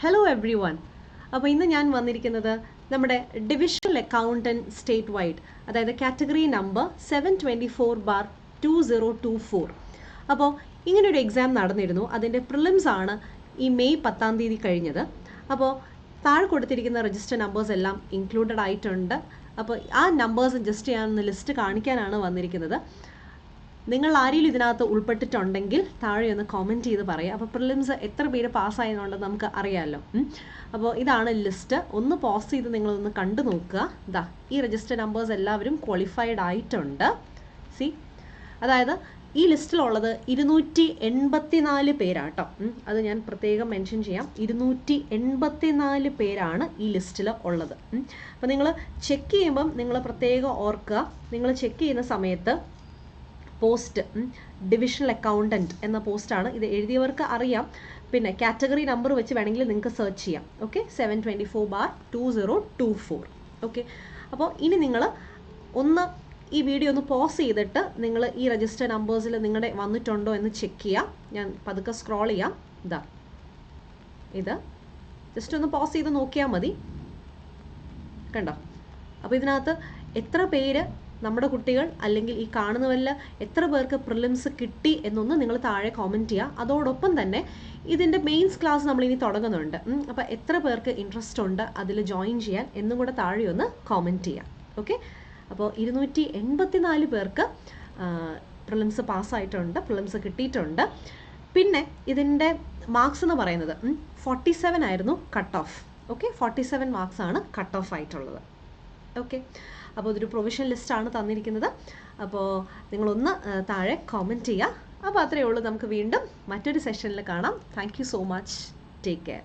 Hello every one. അപ്പോൾ ഇന്ന് ഞാൻ വന്നിരിക്കുന്നത് നമ്മുടെ ഡിവിഷണൽ അക്കൗണ്ടൻറ്റ് സ്റ്റേറ്റ് വൈഡ്, അതായത് കാറ്റഗറി നമ്പർ 724/2024. അപ്പോൾ ഇങ്ങനൊരു എക്സാം നടന്നിരുന്നു. അതിൻ്റെ പ്രിലിംസ് ആണ് ഈ മെയ് 10-ാം തീയതി കഴിഞ്ഞത്. അപ്പോൾ താഴെ കൊടുത്തിരിക്കുന്ന രജിസ്റ്റർ നമ്പേഴ്സ് എല്ലാം ഇൻക്ലൂഡഡ് ആയിട്ടുണ്ട്. അപ്പോൾ ആ നമ്പേഴ്സ് ജസ്റ്റ് ഞാനൊന്ന് ലിസ്റ്റ് കാണിക്കാനാണ് വന്നിരിക്കുന്നത്. നിങ്ങൾ ആരെങ്കിലും ഇതിനകത്ത് ഉൾപ്പെട്ടിട്ടുണ്ടെങ്കിൽ താഴെ ഒന്ന് കോമെൻറ്റ് ചെയ്ത് പറയുക. അപ്പോൾ പ്രിലിംസ് എത്ര പേര് പാസ്സായതുകൊണ്ടെന്ന് നമുക്ക് അറിയാമല്ലോ. അപ്പോൾ ഇതാണ് ലിസ്റ്റ്. ഒന്ന് പോസ് ചെയ്ത് നിങ്ങളൊന്ന് കണ്ടു നോക്കുക. ഇതാ ഈ രജിസ്റ്റർ നമ്പേഴ്സ് എല്ലാവരും ക്വാളിഫൈഡ് ആയിട്ടുണ്ട്. സി, അതായത് ഈ ലിസ്റ്റിലുള്ളത് 284 പേരാട്ടോ. അത് ഞാൻ പ്രത്യേകം മെൻഷൻ ചെയ്യാം. 284 പേരാണ് ഈ ലിസ്റ്റിൽ ഉള്ളത്. അപ്പോൾ നിങ്ങൾ ചെക്ക് ചെയ്യുമ്പം നിങ്ങൾ പ്രത്യേകം ഓർക്കുക, നിങ്ങൾ ചെക്ക് ചെയ്യുന്ന സമയത്ത് പോസ്റ്റ് ഡിവിഷണൽ അക്കൗണ്ടൻറ്റ് എന്ന പോസ്റ്റാണ്. ഇത് എഴുതിയവർക്ക് അറിയാം. പിന്നെ കാറ്റഗറി നമ്പർ വെച്ച് വേണമെങ്കിൽ നിങ്ങൾക്ക് സെർച്ച് ചെയ്യാം. ഓക്കെ, 724/2024. ഓക്കെ, അപ്പോൾ ഇനി നിങ്ങൾ ഒന്ന് ഈ വീഡിയോ ഒന്ന് പോസ് ചെയ്തിട്ട് നിങ്ങൾ ഈ രജിസ്റ്റർ നമ്പേഴ്സിൽ നിങ്ങളുടെ വന്നിട്ടുണ്ടോ എന്ന് ചെക്ക് ചെയ്യാം. ഞാൻ പതുക്കെ സ്ക്രോൾ ചെയ്യാം. ഇതാ ഇത് ജസ്റ്റ് ഒന്ന് പോസ് ചെയ്ത് നോക്കിയാൽ മതി. കണ്ടോ? അപ്പോൾ ഇതിനകത്ത് എത്ര പേര് നമ്മുടെ കുട്ടികൾ അല്ലെങ്കിൽ ഈ കാണുന്നവരിൽ എത്ര പേർക്ക് പ്രിലിംസ് കിട്ടി എന്നൊന്ന് നിങ്ങൾ താഴെ കോമെൻറ്റ് ചെയ്യുക. അതോടൊപ്പം തന്നെ ഇതിൻ്റെ മെയിൻസ് ക്ലാസ് നമ്മളിനി തുടങ്ങുന്നുണ്ട്. അപ്പോൾ എത്ര പേർക്ക് ഇൻട്രസ്റ്റ് ഉണ്ട് അതിൽ ജോയിൻ ചെയ്യാൻ എന്നും കൂടെ താഴെ ഒന്ന് കോമെൻറ്റ് ചെയ്യാം. ഓക്കെ, അപ്പോൾ 284 പേർക്ക് പ്രിലിംസ് പാസ്സായിട്ടുണ്ട്, പ്രിലിംസ് കിട്ടിയിട്ടുണ്ട്. പിന്നെ ഇതിൻ്റെ മാർക്സ് എന്ന് പറയുന്നത് 47 ആയിരുന്നു കട്ട് ഓഫ്. ഓക്കെ, 47 മാർക്സാണ് കട്ട് ഓഫ് ആയിട്ടുള്ളത്. ഓക്കെ, അപ്പോൾ ഇതൊരു പ്രൊവിഷൻ ലിസ്റ്റാണ് തന്നിരിക്കുന്നത്. അപ്പോൾ നിങ്ങളൊന്ന് താഴെ കോമെൻറ്റ് ചെയ്യുക. അപ്പോൾ അത്രയേ ഉള്ളൂ. നമുക്ക് വീണ്ടും മറ്റൊരു സെഷനിൽ കാണാം. Thank you so much. Take care.